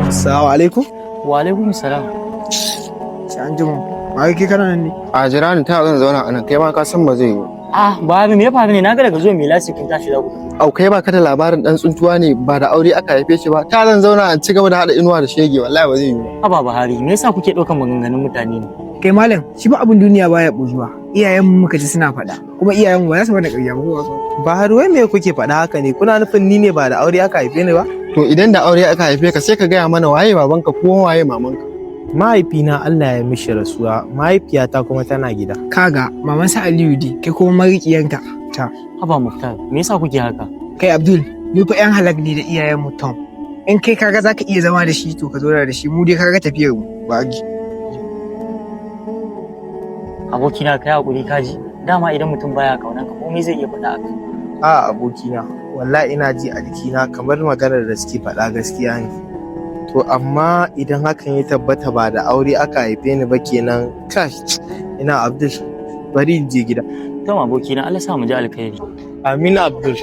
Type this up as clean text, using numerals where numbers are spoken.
Assalamu alaikum. Wa alaikum salam. Sai an jima. Ba kai kana nan ne? A jira ni ta zan zauna a nan kai ma ka san ba zai yi. Babu me ya faru ne? Na ga daga zuwa mai lasi kun tashi da ku. Au kai ba ka da labarin dan tsuntuwa ne ba da aure aka haife shi ba. Ta zan zauna an ci gaba da hada inuwa da shege wallahi ba zai yi ba. Haba Buhari, me yasa kuke ɗaukan maganganun mutane ne? Kai malam, shi ba abin duniya baya bozuwa. Iyayen mu muka ji suna faɗa. Kuma iyayen mu ba za su bada ƙarya ba ko wasu. Bahar wai me kuke faɗa haka ne? Kuna nufin ni ne ba da aure aka haife ni ba? To idan da aure aka haife ka sai ka gaya mana waye babanka ko waye mamanka. Mahaifina Allah ya mishi rasuwa, mahaifiyata kuma tana gida. Kaga maman sa Aliyu di, kai kuma mariƙiyanka. Ta. Haba Muktar, me yasa kuke haka? Kai Abdul, mu fa ƴan halak ne da iyayen mu Tom. In kai kaga zaka iya zama da shi to ka zauna da shi, mu dai kaga tafiyar mu ba gi. Abokina kai hakuri kaji. Dama idan mutum baya kaunan ka komai zai iya faɗa akai. A abokina, wallahi ina ji a jikina kamar maganar da suke faɗa gaskiya ne. To amma idan hakan ya tabbata ba da aure aka haife ni ba kenan kash ina Abdul bari in je gida. To abokina Allah sa mu ji alkhairi. Amina Abdul.